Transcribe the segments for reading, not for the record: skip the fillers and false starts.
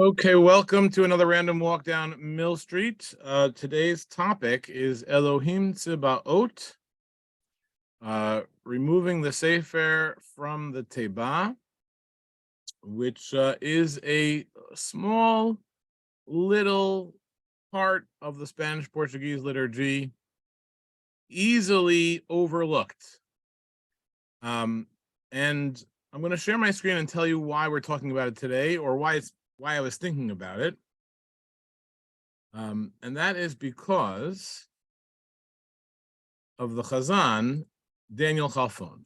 Okay, welcome to another random walk down Mill Street. Today's topic is Elohim Tsebaot, removing the Sefer from the Teba, which is a small little part of the Spanish-Portuguese liturgy, easily overlooked. And I'm going to share my screen and tell you why we're talking about it today, or why I was thinking about it. And that is because of the Chazan, Daniel Chalfon.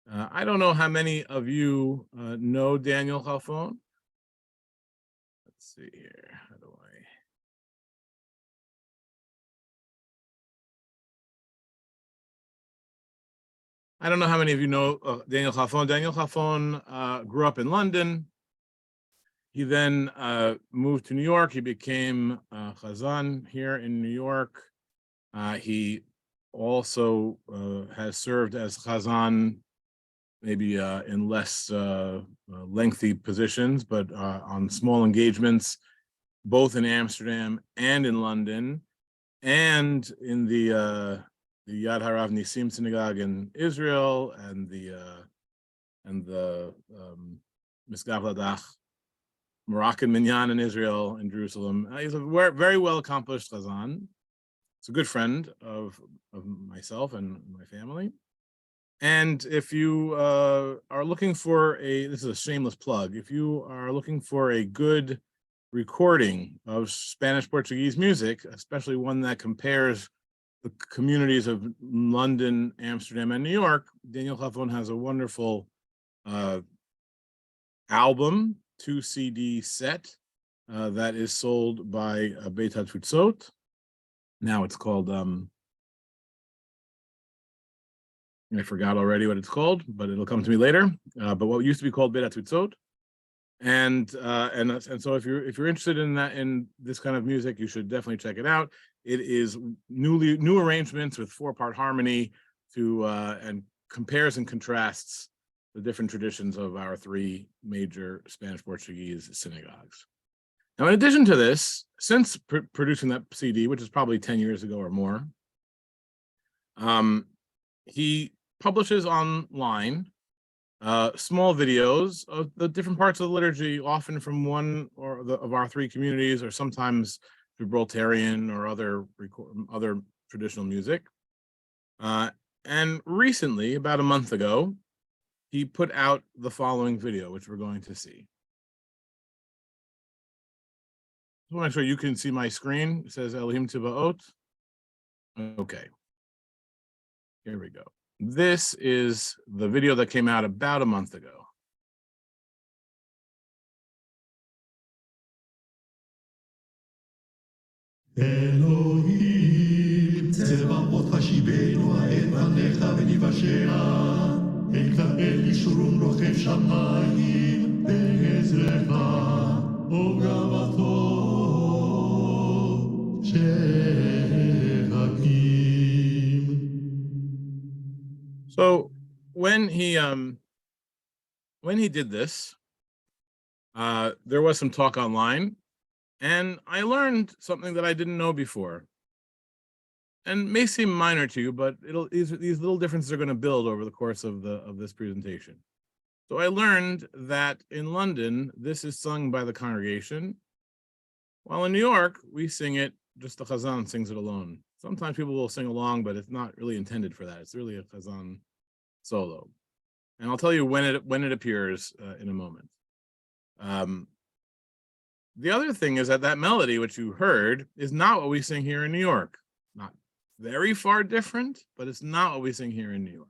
I don't know how many of you know Daniel Chalfon. Let's see here. How do I don't know how many of you know Daniel Chalfon. Daniel Chalfon grew up in London. He then moved to New York. He became Chazan here in New York. He also has served as Chazan, maybe in less lengthy positions, but on small engagements, both in Amsterdam and in London, and in the Yad Harav Nisim synagogue in Israel, and the Misgav Ladach Moroccan Minyan in Israel, in Jerusalem. He's a very well accomplished Chazan. He's a good friend of myself and my family. And if you are looking for this is a shameless plug, if you are looking for a good recording of Spanish-Portuguese music, especially one that compares the communities of London, Amsterdam, and New York, Daniel Chalfon has a wonderful album, 2-CD set that is sold by Beit HaTfutzot. Now it's called, I forgot already what it's called, but it'll come to me later. But what used to be called Beit HaTfutzot, and so if you're interested in this kind of music, you should definitely check it out. It is new arrangements with 4-part harmony and compares and contrasts the different traditions of our 3 major Spanish-Portuguese synagogues. Now, in addition to this, since producing that CD, which is probably 10 years ago or more, he publishes online small videos of the different parts of the liturgy, often from one of our 3 communities, or sometimes Gibraltarian or other traditional music. And recently, about a month ago, he put out the following video, which we're going to see. I want to make sure you can see my screen. It says Elohim Tsebaot. Okay. Here we go. This is the video that came out about a month ago. Elohim, Tsebaot hashibenu ha'et bnecha v'nivashea, en ka'el yishurun rochem shamayim be'ezrecha, o gavato shehakim. So when he did this, there was some talk online, and I learned something that I didn't know before. And may seem minor to you, but these little differences are going to build over the course of this presentation. So I learned that in London, this is sung by the congregation, while in New York, we sing it, just the Chazan sings it alone. Sometimes people will sing along, but it's not really intended for that. It's really a Chazan solo. And I'll tell you when it appears in a moment. The other thing is that melody, which you heard, is not what we sing here in New York. Not very far different, but it's not what we sing here in New York.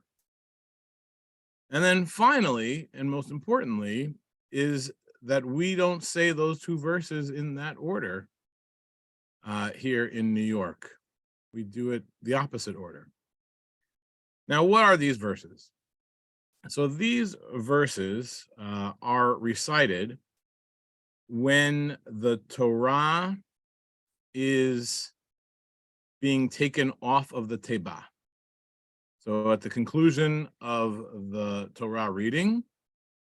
And then finally, and most importantly, is that we don't say those 2 verses in that order here in New York. We do it the opposite order. Now, what are these verses? So these verses are recited when the Torah is being taken off of the Teba. So at the conclusion of the Torah reading,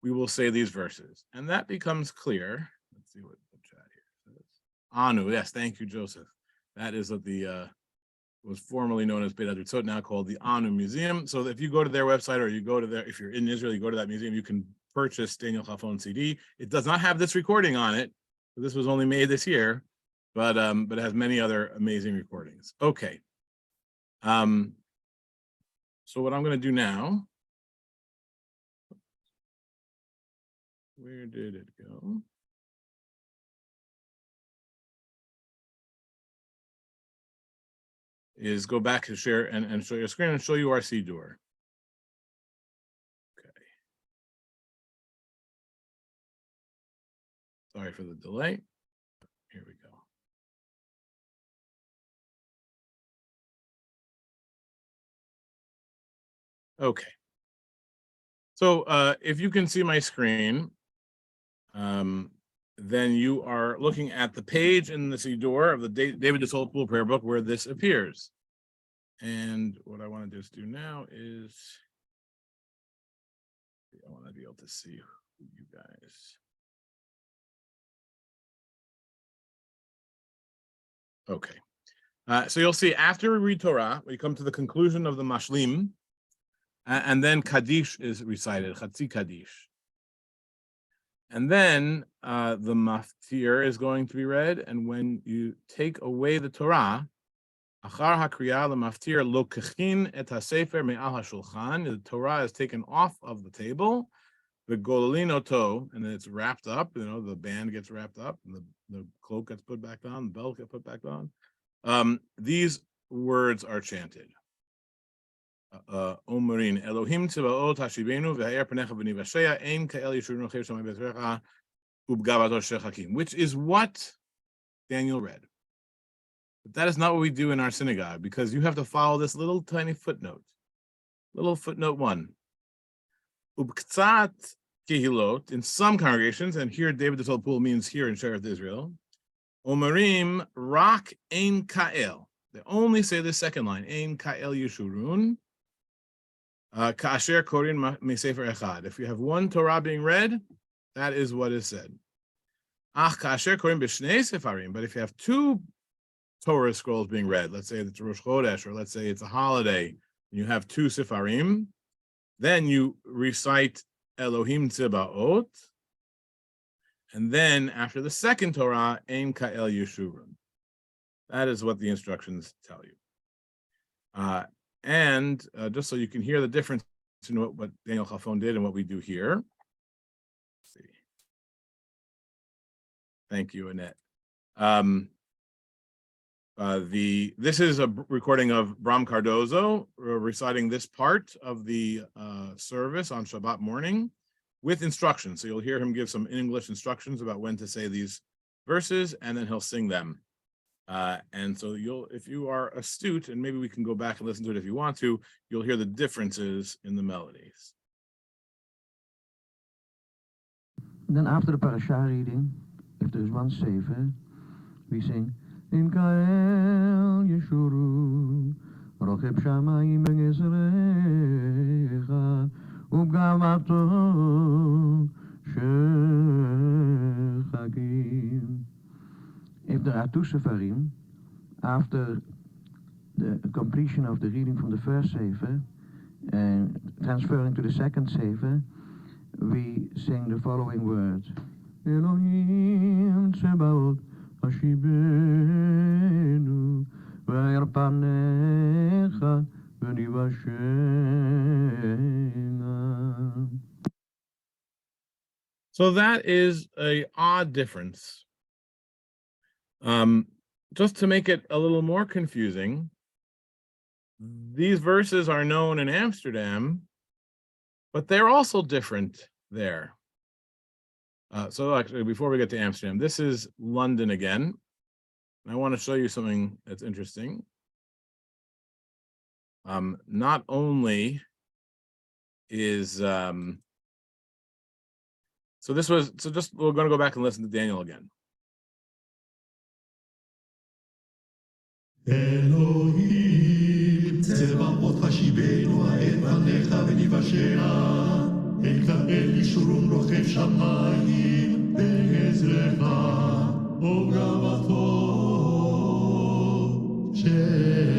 we will say these verses. And that becomes clear. Let's see what the chat here says. Anu, yes, thank you, Joseph. That is what the was formerly known as Beit Adritzot, now called the Anu Museum. So if you go to their website, or you go to their, if you're in Israel, you go to that museum, you can purchase Daniel Chafon CD. It does not have this recording on it. This was only made this year, but it has many other amazing recordings. Okay. So what I'm going to do now, where did it go? Is go back to share and show your screen and show you our Siddur. Okay. Sorry for the delay. Here we go. Okay. So if you can see my screen, then you are looking at the page in the Siddur of the David Disciple Prayer Book where this appears. And what I want to just do now is, I want to be able to see you guys. Okay. So you'll see after we read Torah, we come to the conclusion of the Mashlim, and then Kaddish is recited, Chatzi Kaddish. And then the Maftir is going to be read, and when you take away the Torah, Achar HaKriya LeMaftir Lokechin Et HaSefer Me'al HaShulchan, the Torah is taken off of the table, the Gololin Oto, and then it's wrapped up, the band gets wrapped up, and the cloak gets put back on, the belt gets put back on. These words are chanted. Omerin Elohim Tsebaot Hashibenu V'Ha'er Panecha V'Nivashea Ein Ka'el Yeshurun Chev Shammai B'Zrecha Ub'Gavato Shechakim, which is what Daniel read. But that is not what we do in our synagogue, because you have to follow this little tiny footnote. Little footnote 1. Ub'Ktzat Kehilot, in some congregations, and here David the Pool means here in Sheretz Israel, Omerim Rak Ein Ka'el. They only say the second line, Ein Ka'el Yeshurun. Ka'asher Korin Mesefer Echad. If you have one Torah being read, that is what is said. Ach Ka'asher Korin B'Shnei Sefarim. But if you have two Torah scrolls being read, let's say it's Rosh Chodesh, or let's say it's a holiday, and you have two Sefarim, then you recite Elohim Tsebaot, and then after the second Torah, Ein Ka'el Yeshurun. That is what the instructions tell you. And just so you can hear the difference in what Daniel Chafon did and what we do here. Let's see. Thank you, Annette. This is a recording of Bram Cardozo reciting this part of the service on Shabbat morning with instructions. So you'll hear him give some English instructions about when to say these verses, and then he'll sing them. And so if you are astute, and maybe we can go back and listen to it if you want to, you'll hear the differences in the melodies. Then after the parasha reading, if there's 1:7, we sing In Ka'el Yeshuru, Rocheb Shamayim B'Gezrecha, Ub'Gavato Shechakim. If there are two sefarim, after the completion of the reading from the first sefer and transferring to the second sefer, we sing the following words: Elohim Tsebaot Hashibenu V'Ha'er Panecha V'Nivashena. So that is an odd difference. Just to make it a little more confusing, these verses are known in Amsterdam, but they're also different there. So actually, before we get to Amsterdam, this is London again. I want to show you something that's interesting. Not only is we're going to go back and listen to Daniel again. Elohim, Tsebaot Hashibenu Ha'et Panecha V'Nivashena, אין כאל ישורון רוכב שמיים בעזרך, או גאוותו שחכים.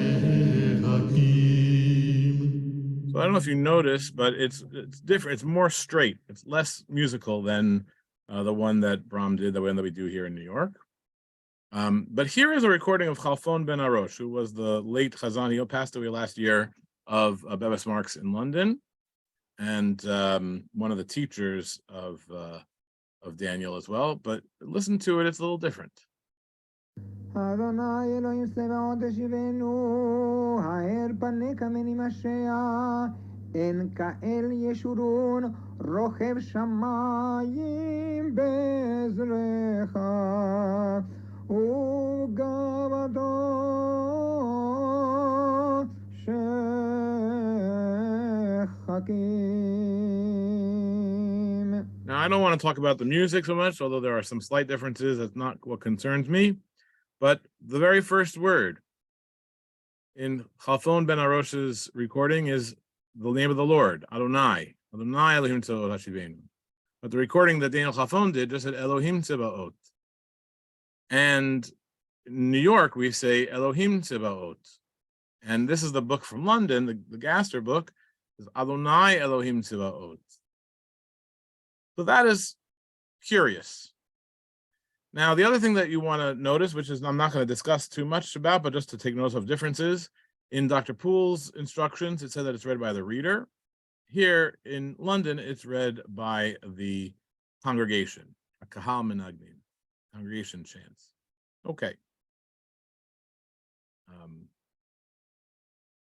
So I don't know if you notice, but it's different. It's more straight. It's less musical than the one that Brahm did, the one that we do here in New York. But here is a recording of Chalfon ben Arosh, who was the late Chazan. He passed away last year, of Bevis Marks in London, and one of the teachers of Daniel as well. But listen to it; it's a little different. Adonai Elohim Tsebaot Shivenu, Ha'er Paneka Menimashea, En Kael Yeshurun, Rochev Shamayim Bezrecha, Ugavado Shechakim. Now, I don't want to talk about the music so much, although there are some slight differences. That's not what concerns me. But the very first word in Chalfon ben Arosh's recording is the name of the Lord, Adonai. Adonai Elohim Tsebaot Hashivenu. But the recording that Daniel Chalfon did just said Elohim Tsebaot. And in New York, we say Elohim Tsebaot. And this is the book from London, the Gaster book, is Adonai Elohim Tsebaot. So that is curious. Now, the other thing that you want to notice, which is I'm not going to discuss too much about, but just to take notice of differences, in Dr. Poole's instructions, it said that it's read by the reader. Here in London, it's read by the congregation, a kahal menagmin, congregation chants. Okay.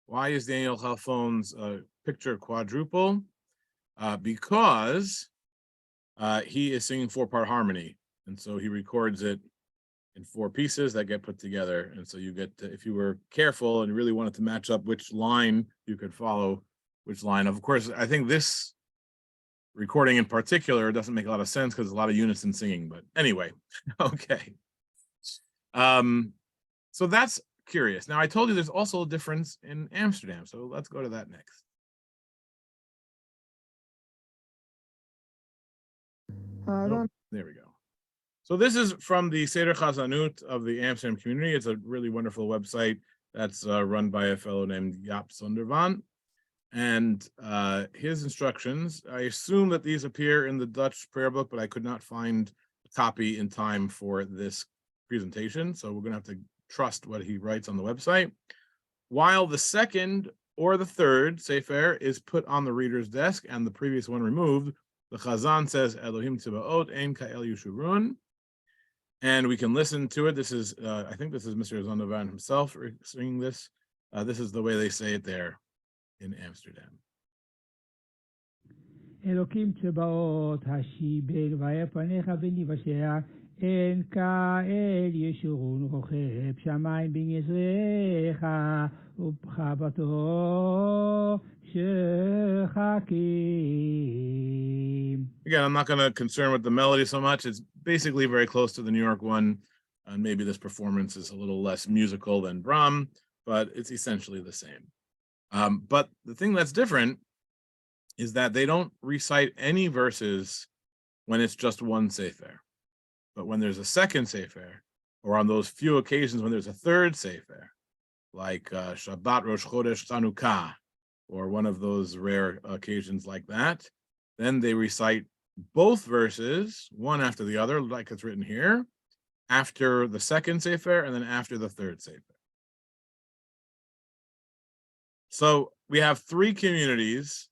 Why is Daniel Chalfon's picture quadruple? Because he is singing four-part harmony. And so he records it in four pieces that get put together. And so you get to, if you were careful and really wanted to match up which line you could follow, which line. Of course, I think this recording in particular doesn't make a lot of sense because there's a lot of unison singing. But anyway, okay. So that's curious. Now, I told you there's also a difference in Amsterdam. So let's go to that next. Oh, there we go. So this is from the Seder Chazanut of the Amsterdam community. It's a really wonderful website that's run by a fellow named Jaap Zondervan. And his instructions, I assume that these appear in the Dutch prayer book, but I could not find a copy in time for this presentation. So we're going to have to trust what he writes on the website. While the second or the third Sefer is put on the reader's desk and the previous one removed, the Chazan says, Elohim Tsebaot, Ein Ka'el Yeshurun. And we can listen to it. This is, I think this is Mr. Zondervan himself singing this. This is the way they say it there in Amsterdam. Elohim Tsebaot, Hashibel v'yapanecha v'nivashea, En Ka'el Yeshurun rocheb shamayim b'nezrecha, Ubchavato shechakim. Again, I'm not going to concern with the melody so much. It's basically very close to the New York one. And maybe this performance is a little less musical than Brahm, but it's essentially the same. But the thing that's different is that they don't recite any verses when it's just one Sefer. But when there's a second Sefer, or on those few occasions when there's a third Sefer, like Shabbat Rosh Chodesh Chanukah, or one of those rare occasions like that, then they recite both verses, one after the other, like it's written here, after the second Sefer and then after the third Sefer. So we have three communities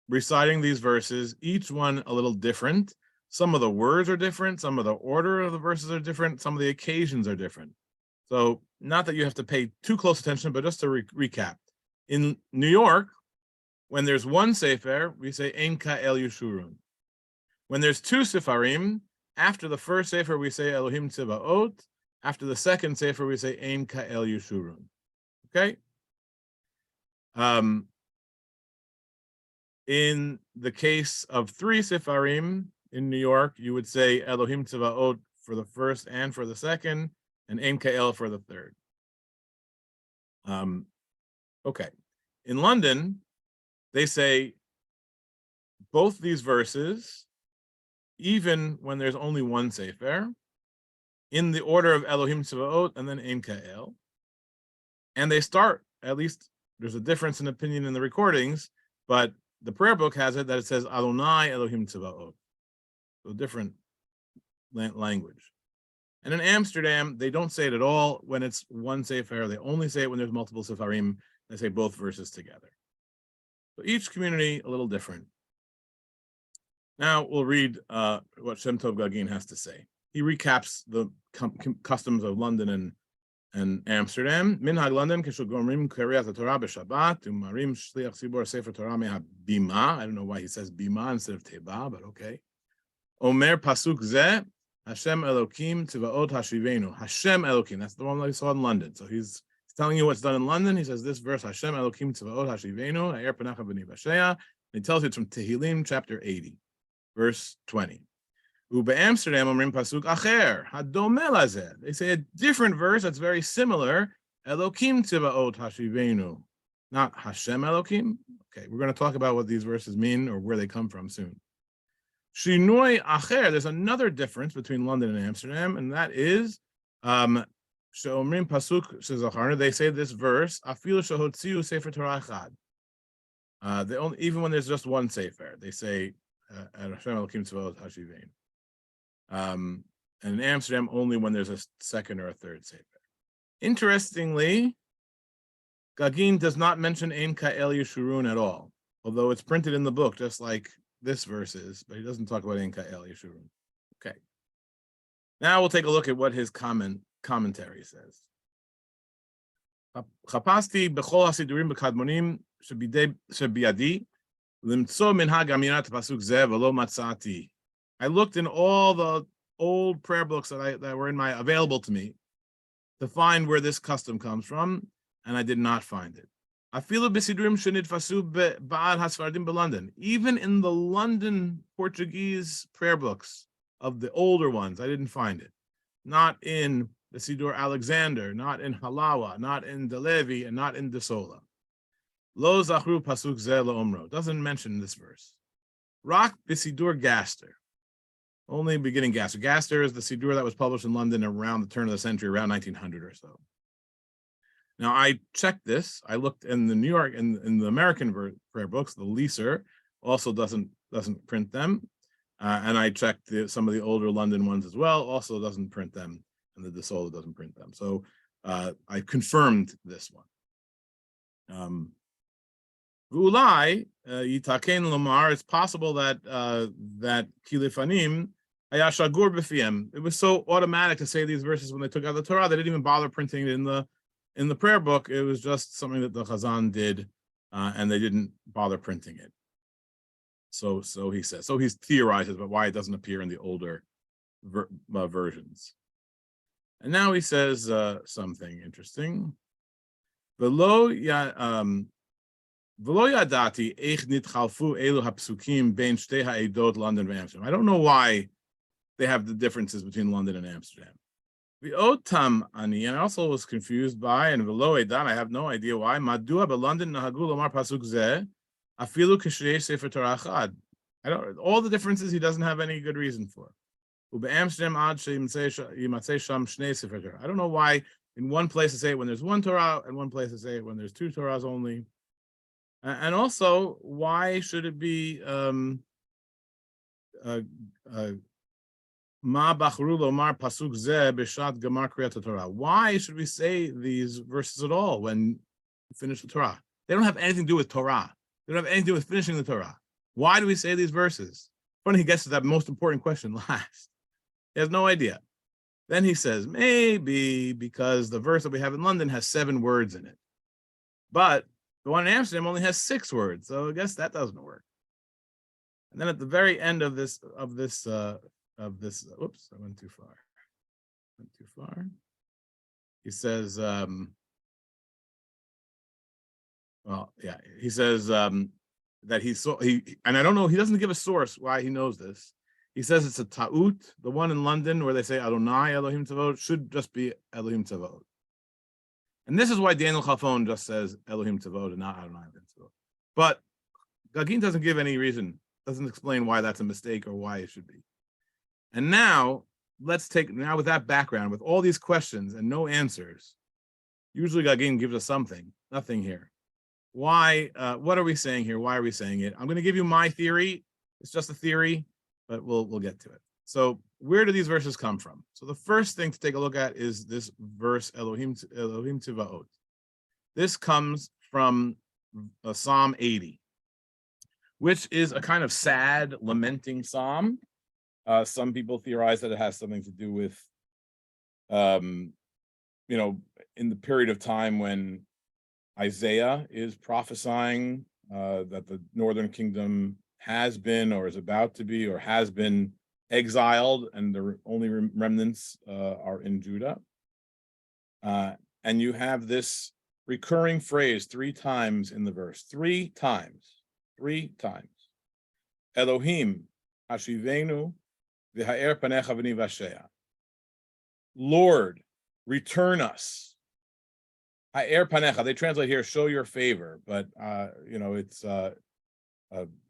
reciting these verses, each one a little different. Some of the words are different, some of the order of the verses are different, some of the occasions are different. So not that you have to pay too close attention, but just to recap. In New York, when there's one Sefer, we say Ein Ka'el Yeshurun. When there's two Sefarim, after the first Sefer, we say Elohim Tsebaot. After the second Sefer, we say Ein Ka'el Yeshurun. Okay? In the case of three Sefarim in New York, you would say Elohim Tsebaot for the first and for the second, and Ein Ka'el for the third. Okay. In London, they say both these verses, even when there's only one sefer, in the order of Elohim Tsebaot and then Ein Ka'el. And they start, at least there's a difference in opinion in the recordings, but the prayer book has it that it says Adonai Elohim Tsebaot. So different language. And in Amsterdam, they don't say it at all when it's one sefer. They only say it when there's multiple sefarim. They say both verses together. So each community a little different. Now we'll read what Shem Tov Gagin has to say. He recaps the customs of London and Amsterdam. Minhag London keshugomrim kariyat Torah b'Shabbat umarim shliach tzibor sefer Torah meha bima. I don't know why he says bima instead of teba, but okay. Omer pasuk zeh Hashem Elokim Tsebaot Hashivenu. Hashem Elokim. That's the one that we saw in London. So he's telling you what's done in London. He says this verse Hashem Elokim Tsebaot Hashivenu Ha'er Panecha B'nei Vashea. And he tells you it's from Tehillim chapter 80, verse 20. Ube Amsterdam Omrim pasuk acher hadomeh lazeh. They say a different verse that's very similar. Elokim Tsebaot Hashivenu, not Hashem Elokim. Okay, we're going to talk about what these verses mean or where they come from soon. Shinoi acher. There's another difference between London and Amsterdam, and that is sheomrim pasuk shezacharna. They say this verse afilu shehotziu sefer Torah echad. They only, even when there's just one sefer, they say Hashem Elokim Tzebaot Hashivenu. And in Amsterdam, only when there's a second or a third sefer. Interestingly, Gagin does not mention Ein Ka'el Yeshurun at all, although it's printed in the book, just like this verse is, but he doesn't talk about Ein Ka'el Yeshurun. Okay. Now we'll take a look at what his commentary says. Chapasti b'chol hasidurim b'kadmonim shebiyadi limtso minhag amirat pasuk zeh v'lo matzati. I looked in all the old prayer books that were available to me to find where this custom comes from, and I did not find it. Even in the London Portuguese prayer books of the older ones, I didn't find it. Not in the Sidur Alexander, not in Halawa, not in Delevi, and not in Desola. Lo zachru pasuk zeh le'omro. Doesn't mention this verse. Rak b'Sidur Gaster. Only beginning Gaster. Gaster is the Sidur that was published in London around the turn of the century, around 1900 or so. Now, I checked this. I looked in the New York, in the American prayer books, the Leaser also doesn't print them. And I checked some of the older London ones as well, also doesn't print them. And the Desola doesn't print them. So I confirmed this one. V'ulai yitaken lomar. It's possible that Kilifanim hayashagur b'fiem. It was so automatic to say these verses when they took out the Torah, they didn't even bother printing it in the prayer book. It was just something that the Chazan did, and they didn't bother printing it. So he says. So he theorizes about why it doesn't appear in the older versions. And now he says something interesting. V'lo yadati eich nitchalfu elu hapsukim bein shtei ha'edot London and Amsterdam. I don't know why they have the differences between London and Amsterdam. V'otam ani, and I also was confused by, and v'lo edan, I have no idea why. Madua beLondon nahagu lomar pasuk zeh afilu k'shei sefer Torah echad. All the differences he doesn't have any good reason for. Ube'Amsterdam ad sheyimatzei sham shnei sefer Torah. I don't know why in one place they say it when there's one Torah, and one place they say it when there's two Torahs only. And also, why should it be Ma bachru lomar pasuk zeh b'shat gamar kriyat Torah? Why should we say these verses at all when we finish the Torah? They don't have anything to do with Torah. They don't have anything to do with finishing the Torah. Why do we say these verses? Funny, he gets to that most important question last. He has no idea. Then he says, maybe because the verse that we have in London has 7 words in it. But the one in Amsterdam only has 6 words. So I guess that doesn't work. And then at the very end of this, oops, I went too far. He says, he says that and I don't know, he doesn't give a source why he knows this. He says it's a ta'ut. The one in London where they say Adonai Elohim Tsebaot should just be Elohim Tsebaot. And this is why Daniel Chafon just says Elohim Tsebaot and not Adonai Elohim Tsebaot. But Gagin doesn't give any reason doesn't explain why that's a mistake or why it should be. And now with that background, with all these questions and no answers, usually Gagin gives us something, nothing here. Why, what are we saying here? Why are we saying it? I'm going to give you my theory. It's just a theory, but we'll get to it. So where do these verses come from? So the first thing to take a look at is this verse, Elohim Tsebaot. This comes from Psalm 80, which is a kind of sad, lamenting psalm. Some people theorize that it has something to do with, in the period of time when Isaiah is prophesying that the northern kingdom has been or is about to be or has been exiled, and the only remnants are in Judah. And you have this recurring phrase 3 times in the verse, 3 times. Elohim, hashivenu, v'ha'er panecha v'nivashea. Lord, return us. Ha'er panecha, they translate here, show your favor, but it's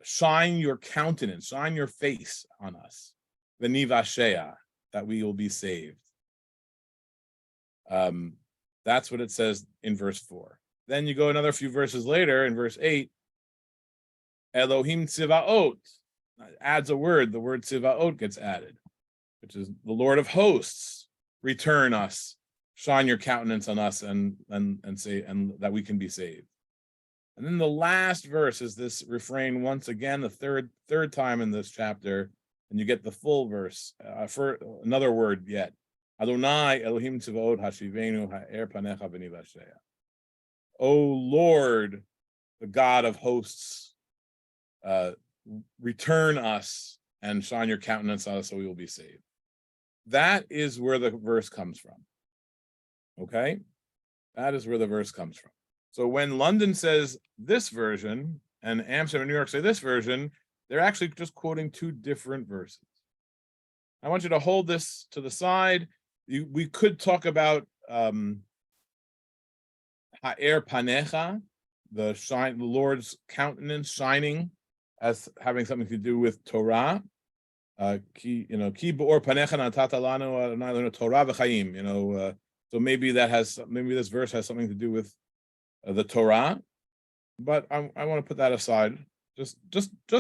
shine your countenance, shine your face on us. V'nivashea, that we will be saved. That's what it says in verse 4. Then you go another few verses later in verse 8, Elohim Tsebaot, adds a word, the word Tsebaot gets added, which is the Lord of hosts, return us, shine your countenance on us and say, and that we can be saved. And then the last verse is this refrain once again, the third time in this chapter, and you get the full verse for another word yet. Adonai Elohim Tsebaot hashivenu ha'er panecha v'nivashea. O Lord, the God of hosts, return us and shine your countenance on us so we will be saved. That is where the verse comes from. Okay? That is where the verse comes from. So when London says this version and Amsterdam and New York say this version, they're actually just quoting 2 different verses. I want you to hold this to the side. We could talk about ha'er panecha, the Lord's countenance shining, as having something to do with Torah. Ki b'or panecha natata lanu Torah v'chaim. So maybe this verse has something to do with the Torah, but I want to put that aside. Just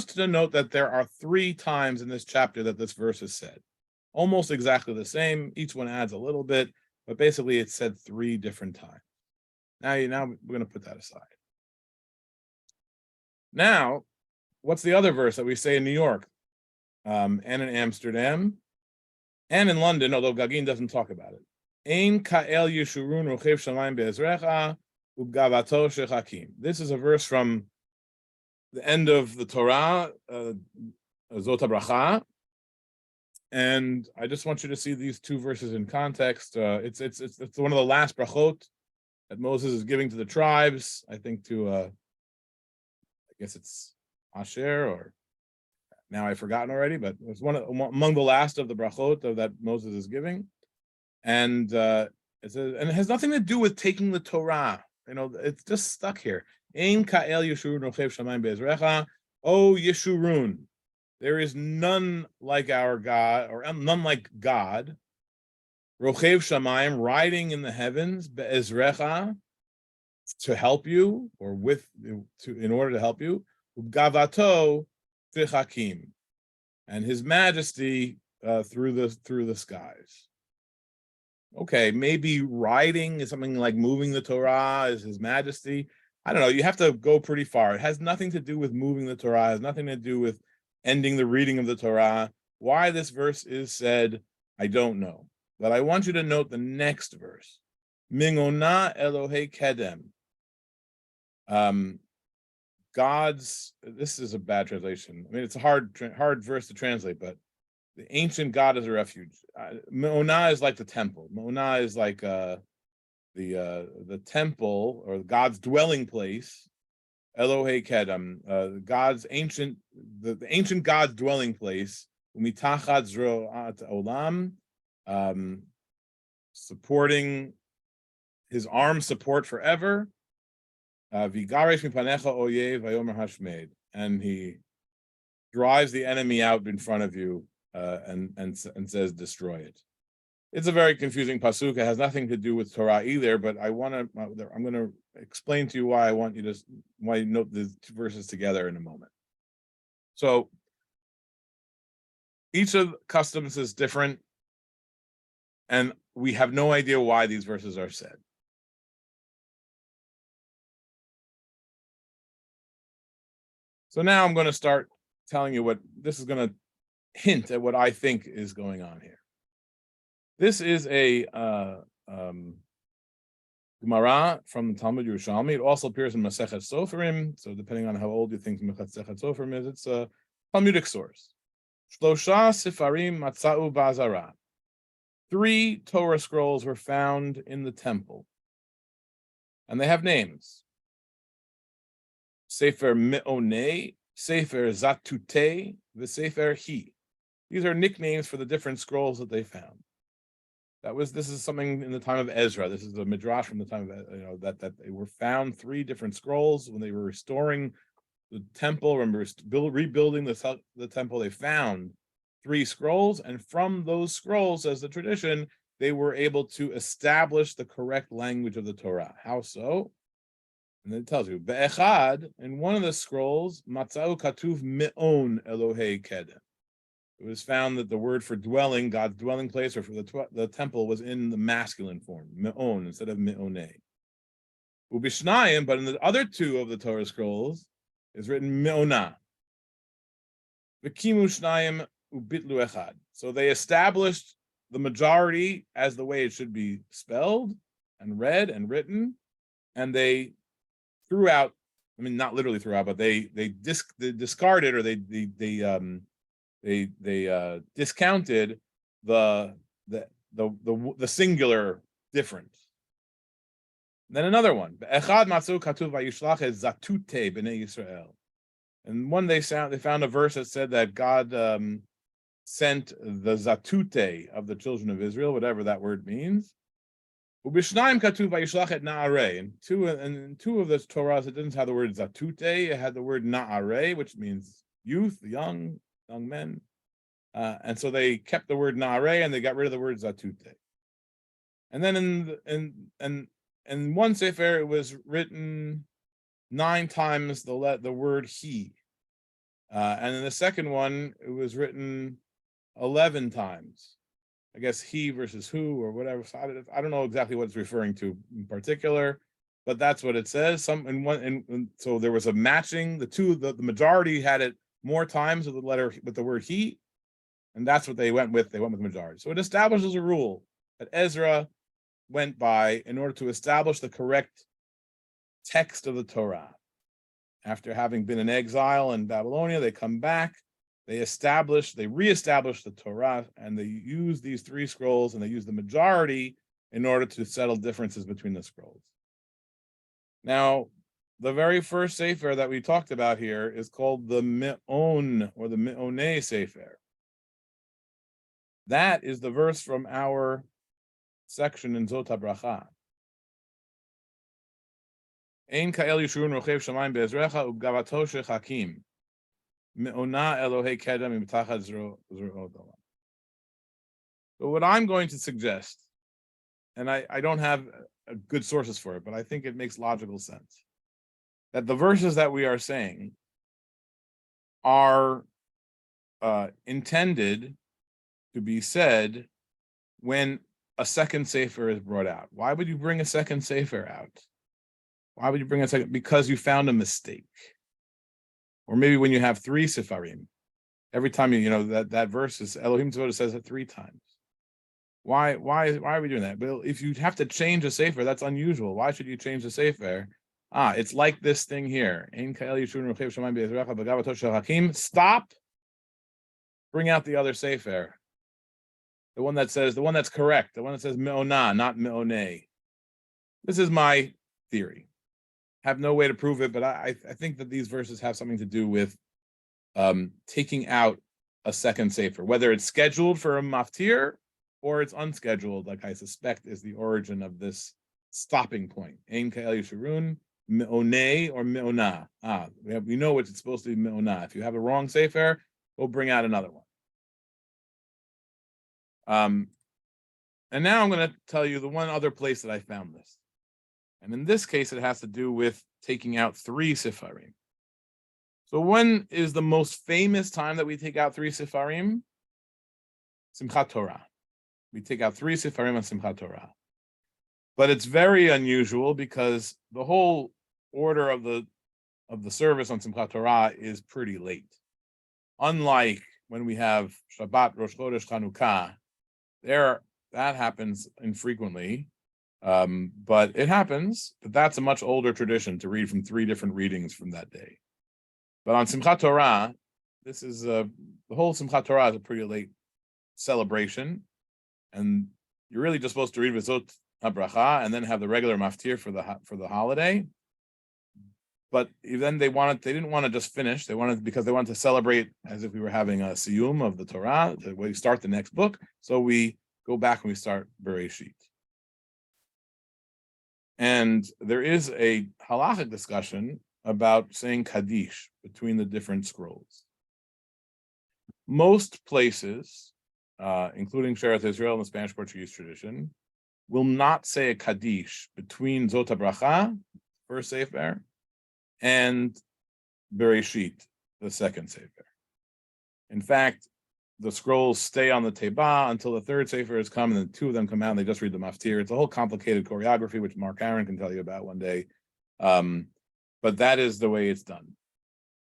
to note that there are 3 times in this chapter that this verse is said. Almost exactly the same. Each one adds a little bit, but basically it's said 3 different times. Now we're going to put that aside. Now, what's the other verse that we say in New York, and in Amsterdam, and in London, although Gagin doesn't talk about it? Ein ka'el yeshurun rochev shamayim be'ezrecha ubgavato shechakim. This is a verse from the end of the Torah, Zot HaBracha. And I just want you to see these 2 verses in context. It's one of the last brachot that Moses is giving to the tribes. I think to I guess it's Asher, or now I've forgotten already, but it's among the last of the brachot that Moses is giving, and it has nothing to do with taking the Torah. It's just stuck here. Ein ka'el yeshurun rochev shamayim be'ezrecha. O Yeshurun. There is none like our God, or none like God. Rochev shamayim, riding in the heavens, be'ezrecha, to help you, or in order to help you. Gavato v'chakim, and his majesty through the skies. Okay, maybe riding is something like moving the Torah, is his majesty. I don't know. You have to go pretty far. It has nothing to do with moving the Torah. It has nothing to do with ending the reading of the Torah. Why this verse is said, I don't know. But I want you to note the next verse. Mingona Elohei Kedem. This is a bad translation. I mean, it's a hard verse to translate, but the ancient God is a refuge. Me'ona is like the temple. Me'ona is like the temple, or God's dwelling place. Elohei Kedem, God's ancient, the ancient God's dwelling place. Umitachat zroat olam, supporting his arms support forever. Vigaresh mipanecha oyev vayomer hashmed, and he drives the enemy out in front of you and says, destroy it. It's a very confusing pasuk. It has nothing to do with Torah either, but I'm going to explain to you why you note the two verses together in a moment. So each of the customs is different, and we have no idea why these verses are said. So now I'm going to start telling you what this is going to hint at what I think is going on here. This is a Gemara from the Talmud Yerushalmi. It also appears in Masechet Soferim. So depending on how old you think Masechet Soferim is, it's a Talmudic source. Shlosha Sifarim Matzau Bazara. 3 Torah scrolls were found in the temple, and they have names: Sefer Me'oneh, Sefer Zatute, the Sefer Hi. These are nicknames for the different scrolls that they found. This is something in the time of Ezra. This is a midrash from the time of that they were found 3 different scrolls when they were restoring the temple. Remember, rebuilding the temple, they found 3 scrolls, and from those scrolls, as the tradition, they were able to establish the correct language of the Torah. How so? And it tells you, Be'echad, in one of the scrolls, Matzau Katuv Me'on Elohei Kedem. It was found that the word for dwelling, God's dwelling place, or for the temple, was in the masculine form, Me'on, instead of Me'oneh. Ubishnayim, but in the other 2 of the Torah scrolls, is written Me'onah. V'kimu shnayim ubitlu echad. So they established the majority as the way it should be spelled and read and written, and they threw out, I mean, not literally threw out, but they discarded, or they discounted the singular difference. And then another one, Echad matzu katuv vayishlach es zatute b'nei Yisrael. And one they found a verse that said that God sent the zatute of the children of Israel, whatever that word means. Ubishnaim katuv vayishlach et na'arei. In 2 of the Torahs, it didn't have the word zatute; it had the word na'arei, which means youth, young men. And so they kept the word na'arei and they got rid of the word zatute. And then in one sefer, it was written 9 times the word he, and in the second one, it was written 11 times. I guess he versus who or whatever. So I don't know exactly what it's referring to in particular, but that's what it says. So there was a matching. The majority had it more times with the word he, and that's what they went with. They went with the majority. So it establishes a rule that Ezra went by in order to establish the correct text of the Torah. After having been in exile in Babylonia, they come back, they reestablish the Torah, and they use these 3 scrolls, and they use the majority in order to settle differences between the scrolls. Now, the very first sefer that we talked about here is called the Me'on, or the Me'oneh Sefer. That is the verse from our section in Zot HaBracha. Ein ka'el yishurun rochev shamayim be'ezrecha u'gavato shechakim. Me'onah Elohei kedem imtachad zerot olam. So what I'm going to suggest, and I don't have good sources for it, but I think it makes logical sense, that the verses that we are saying are intended to be said when a second sefer is brought out. Why would you bring a second sefer out? Why would you bring a second? Because you found a mistake. Or maybe when you have 3 sefarim, every time that verse is Elohim Tsebaot says it 3 times. Why are we doing that? But if you have to change a sefer, that's unusual. Why should you change the sefer? It's like this thing here. Stop. Bring out the other sefer. The one that's correct. The one that says Me'onah, not Me'oneh. This is my theory. Have no way to prove it, but I think that these verses have something to do with taking out a second sefer, whether it's scheduled for a maftir or it's unscheduled, like I suspect is the origin of this stopping point. Ein ka'el yishurun me'oneh or me'onah. We know what it's supposed to be me'onah. If you have a wrong sefer, we'll bring out another one. And now I'm going to tell you the one other place that I found this. And in this case, it has to do with taking out 3 sefarim. So when is the most famous time that we take out 3 sefarim? Simchat Torah. We take out 3 sefarim on Simchat Torah. But it's very unusual because the whole order of the service on Simchat Torah is pretty late. Unlike when we have Shabbat, Rosh Chodesh, Chanukah, that happens infrequently, but it happens. But that's a much older tradition to read from 3 different readings from that day. But on Simchat Torah, this is the whole Simchat Torah is a pretty late celebration, and you're really just supposed to read V'zot HaBracha and then have the regular maftir for the holiday. But then they didn't want to just finish. Because they wanted to celebrate as if we were having a siyum of the Torah, the way we start the next book. So we go back and we start Bereshit. And there is a halachic discussion about saying Kaddish between the different scrolls. Most places, including Sheretz Israel and the Spanish-Portuguese tradition, will not say a Kaddish between Zot HaBracha, first sefer, and Bereshit, the second sefer. In fact, the scrolls stay on the Teba until the third sefer has come, and then 2 of them come out and they just read the maftir. It's a whole complicated choreography, which Mark Aaron can tell you about one day. But that is the way it's done.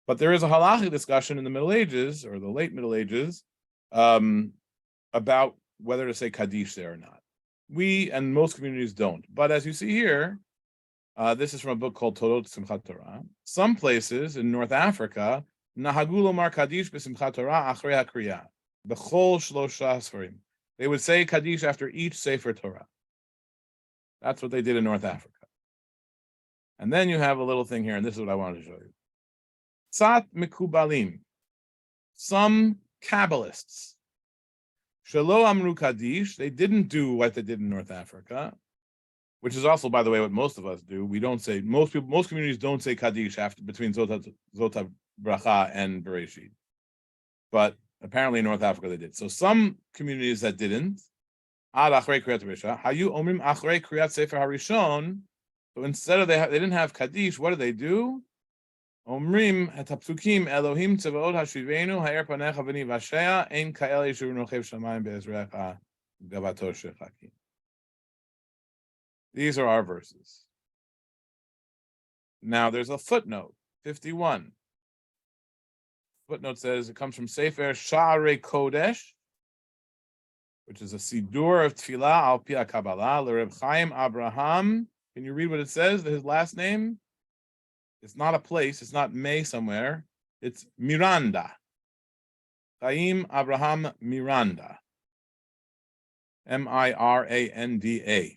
But there is a halachic discussion in the Middle Ages, or the late Middle Ages, about whether to say Kaddish there or not. We and most communities don't. But as you see here, this is from a book called Torot Simchat Torah. Some places in North Africa, Nahagu lomar Kaddish b'Simchat Torah achrei hakriya b'chol shlosha sfarim. They would say Kaddish after each Sefer Torah. That's what they did in North Africa. And then you have a little thing here, and this is what I wanted to show you. Tzat mikubalim, some Kabbalists, shelo amru Kaddish, they didn't do what they did in North Africa, which is also, by the way, what most of us do. We don't say, most communities don't say Kaddish between Zot HaBracha and Bereshit. But apparently in North Africa they did. So some communities that didn't, ad achrei kriyat Risha, hayu omrim achrei kriyat Sefer Harishon. So instead of they didn't have Kaddish, what did they do? Omrim hatapsukim Elohim Tsebaot hashivenu ha'er panecha v'ni v'ashea ein ka'el yeshurun rochev shamayim be'ezrecha gavato shechakim. These are our verses. Now there's a footnote, 51. Footnote says it comes from Sefer Sha'arei Kodesh, which is a Sidur of Tfilah al Pi HaKabbalah, l'Reb Chaim Abraham. Can you read what it says? His last name? It's not a place. It's not May somewhere. It's Miranda. Chaim Abraham Miranda. Miranda.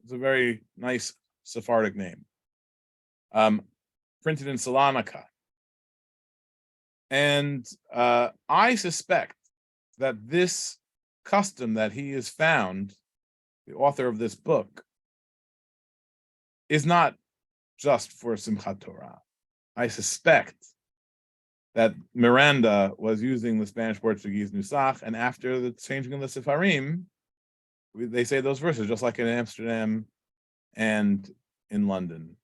It's a very nice Sephardic name. Printed in Salonika. And I suspect that this custom that he has found, the author of this book, is not just for Simchat Torah. I suspect that Miranda was using the Spanish-Portuguese Nusach, and after the changing of the Sefarim, they say those verses, just like in Amsterdam and in London.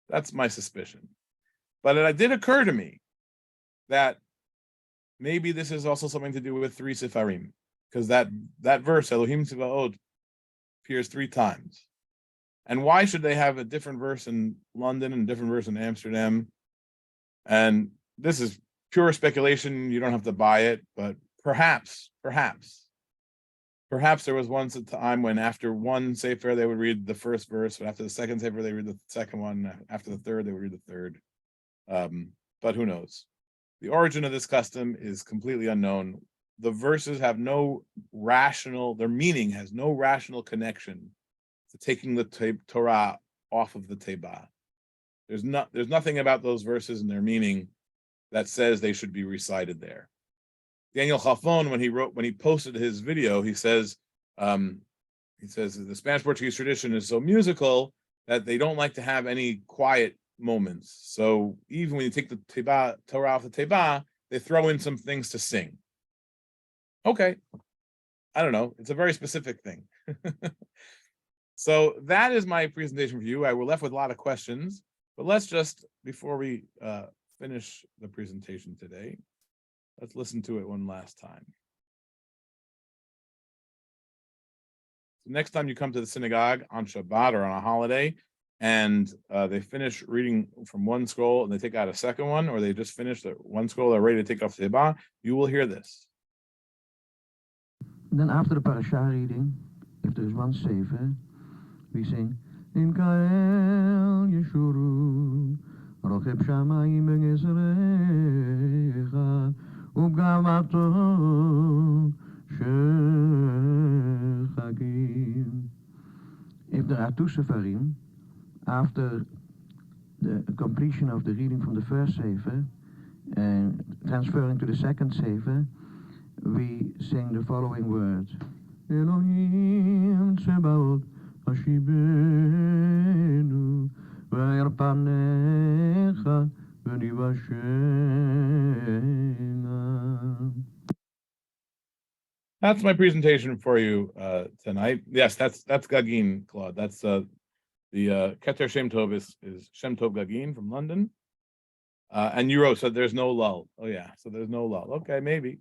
That's my suspicion. But it did occur to me that maybe this is also something to do with 3 Sefarim, because that verse, Elohim Tsebaot, appears 3 times. And why should they have a different verse in London and a different verse in Amsterdam? And this is pure speculation. You don't have to buy it, but perhaps there was once a time when after one Sefer, they would read the first verse, but after the second Sefer, they read the second one. After the third, they would read the third. But who knows? The origin of this custom is completely unknown. The verses have their meaning has no rational connection to taking the Torah off of the Teba. There's nothing about those verses and their meaning that says they should be recited there. Daniel Chalfon, when he posted his video, he says the Spanish-Portuguese tradition is so musical that they don't like to have any quiet moments. So even when you take the Torah off the Teba, they throw in some things to sing. Okay. I don't know. It's a very specific thing. So that is my presentation for you. We're left with a lot of questions, but let's just, before we finish the presentation today, let's listen to it one last time. So next time you come to the synagogue on Shabbat or on a holiday, and they finish reading from one scroll and they take out a second one, or they just finish the one scroll, they're ready to take off the Teba, you will hear this. Then after the parasha reading, if there is one sefer, we sing In Kael Yeshuru Rocheb Shamayim Be'ezrecha U'Gavato Shechagim. If there are two sefarim, after the completion of the reading from the first sefer and transferring to the second sefer, we sing the following words. Elohim Tsebaot Hashibenu V'er panecha v'nivashena. That's my presentation for you tonight. Yes, that's Gagin, Claude. That's the Keter Shem Tov is Shem Tov Gagin from London. And you wrote, so there's no lull. Oh yeah, so there's no lull. Okay, maybe.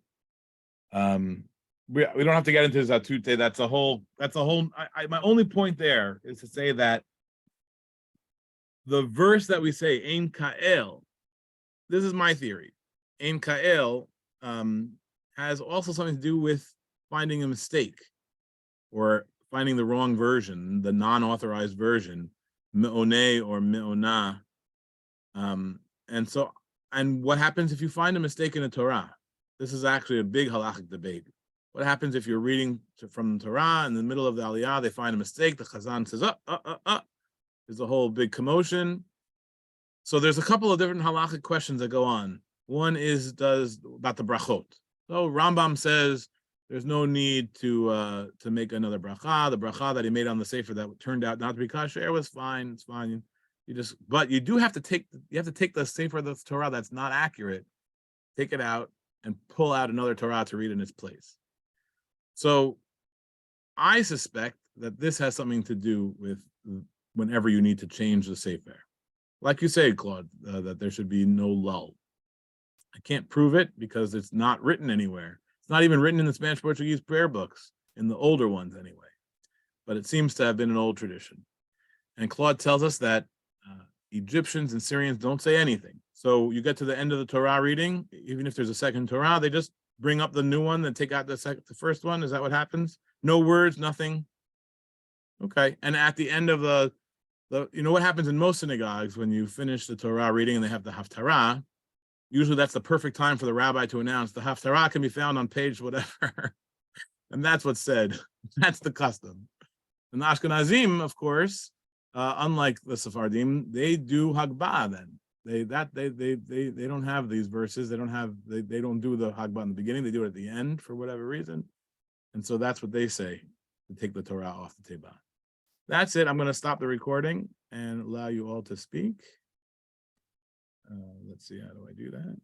We don't have to get into Zatute. That's a whole. My only point there is to say that the verse that we say Ein Kael, this is my theory. Ein Kael has also something to do with finding a mistake or finding the wrong version, the non-authorized version, me'oneh or me'onah. And what happens if you find a mistake in the Torah? This is actually a big halachic debate. What happens if you're reading from the Torah in the middle of the Aliyah, they find a mistake, the Chazan says, There's a whole big commotion. So there's a couple of different halachic questions that go on. One is about the brachot. So Rambam says there's no need to make another bracha. The bracha that he made on the sefer that turned out not to be kasher was fine. It's fine. But you do have to take the sefer of the Torah that's not accurate, take it out, and pull out another Torah to read in its place. So I suspect that this has something to do with whenever you need to change the sefer. Like you say, Claude, that there should be no lull. I can't prove it because it's not written anywhere. It's not even written in the Spanish-Portuguese prayer books, in the older ones anyway. But it seems to have been an old tradition. And Claude tells us that Egyptians and Syrians don't say anything. So you get to the end of the Torah reading, even if there's a second Torah, they just bring up the new one and take out the first one. Is that what happens? No words, nothing. Okay. And at the end of what happens in most synagogues when you finish the Torah reading and they have the Haftarah, usually that's the perfect time for the rabbi to announce the Haftarah can be found on page whatever. And that's what's said. That's the custom. And the Ashkenazim, of course, unlike the Sephardim, they do Hagbah then. They don't have these verses. They don't do the Hagbah in the beginning. They do it at the end for whatever reason. And so that's what they say to take the Torah off the Teba. That's it. I'm going to stop the recording and allow you all to speak. Let's see, how do I do that?